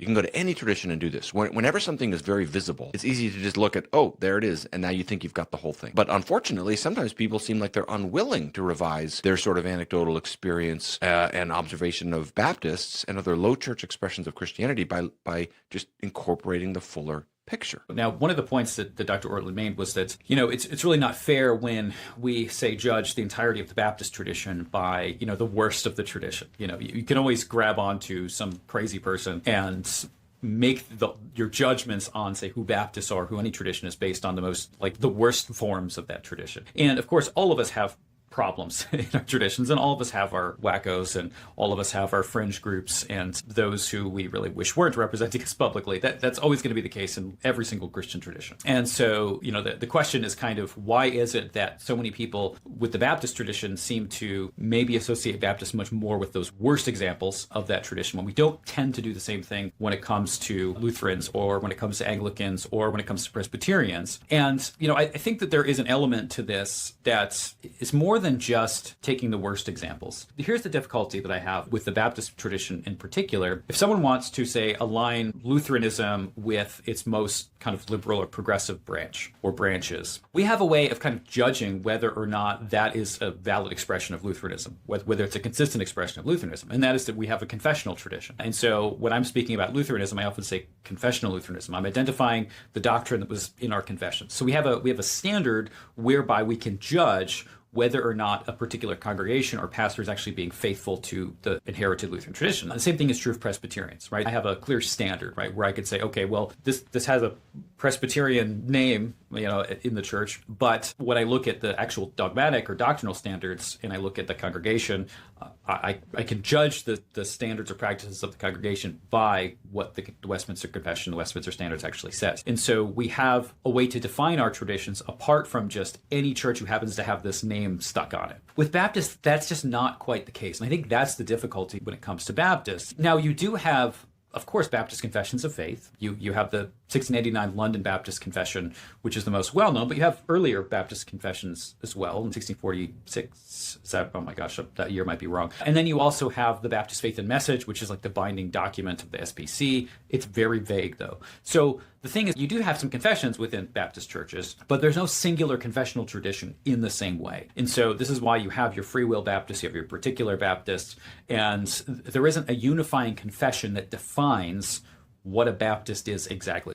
You can go to any tradition and do this. Whenever something is very visible, it's easy to just look at, oh, there it is, and now you think you've got the whole thing. But unfortunately, sometimes people seem like they're unwilling to revise their sort of anecdotal experience and observation of Baptists and other low church expressions of Christianity by just incorporating the fuller picture. Now, one of the points that Dr. Ortlund made was that, it's really not fair when we say judge the entirety of the Baptist tradition by, the worst of the tradition. You can always grab onto some crazy person and make your judgments on, say, who Baptists are, who any tradition is based on the worst forms of that tradition. And of course, all of us have problems in our traditions, and all of us have our wackos, and all of us have our fringe groups, and those who we really wish weren't representing us publicly. That's always going to be the case in every single Christian tradition. And so, the question is kind of, why is it that so many people with the Baptist tradition seem to maybe associate Baptists much more with those worst examples of that tradition, when we don't tend to do the same thing when it comes to Lutherans, or when it comes to Anglicans, or when it comes to Presbyterians? And, I think that there is an element to this that is more than just taking the worst examples. Here's the difficulty that I have with the Baptist tradition in particular. If someone wants to, say, align Lutheranism with its most kind of liberal or progressive branch or branches, we have a way of kind of judging whether or not that is a valid expression of Lutheranism, whether it's a consistent expression of Lutheranism, and that is that we have a confessional tradition. And so when I'm speaking about Lutheranism, I often say confessional Lutheranism. I'm identifying the doctrine that was in our confession. So we have a standard whereby we can judge whether or not a particular congregation or pastor is actually being faithful to the inherited Lutheran tradition. The same thing is true of Presbyterians, right? I have a clear standard, right, where I could say, okay, well, this has a Presbyterian name, in the church, but when I look at the actual dogmatic or doctrinal standards, and I look at the congregation, I can judge the standards or practices of the congregation by what the Westminster Confession, the Westminster Standards actually says. And so we have a way to define our traditions apart from just any church who happens to have this name stuck on it. With Baptists, that's just not quite the case. And I think that's the difficulty when it comes to Baptists. Now, you do have, of course, Baptist confessions of faith. You have the 1689 London Baptist Confession, which is the most well-known, but you have earlier Baptist confessions as well, in 1646. Oh my gosh, that year might be wrong. And then you also have the Baptist Faith and Message, which is like the binding document of the SBC. It's very vague, though. So the thing is, you do have some confessions within Baptist churches, but there's no singular confessional tradition in the same way. And so this is why you have your free will Baptists, you have your particular Baptists, and there isn't a unifying confession that defines what a Baptist is exactly.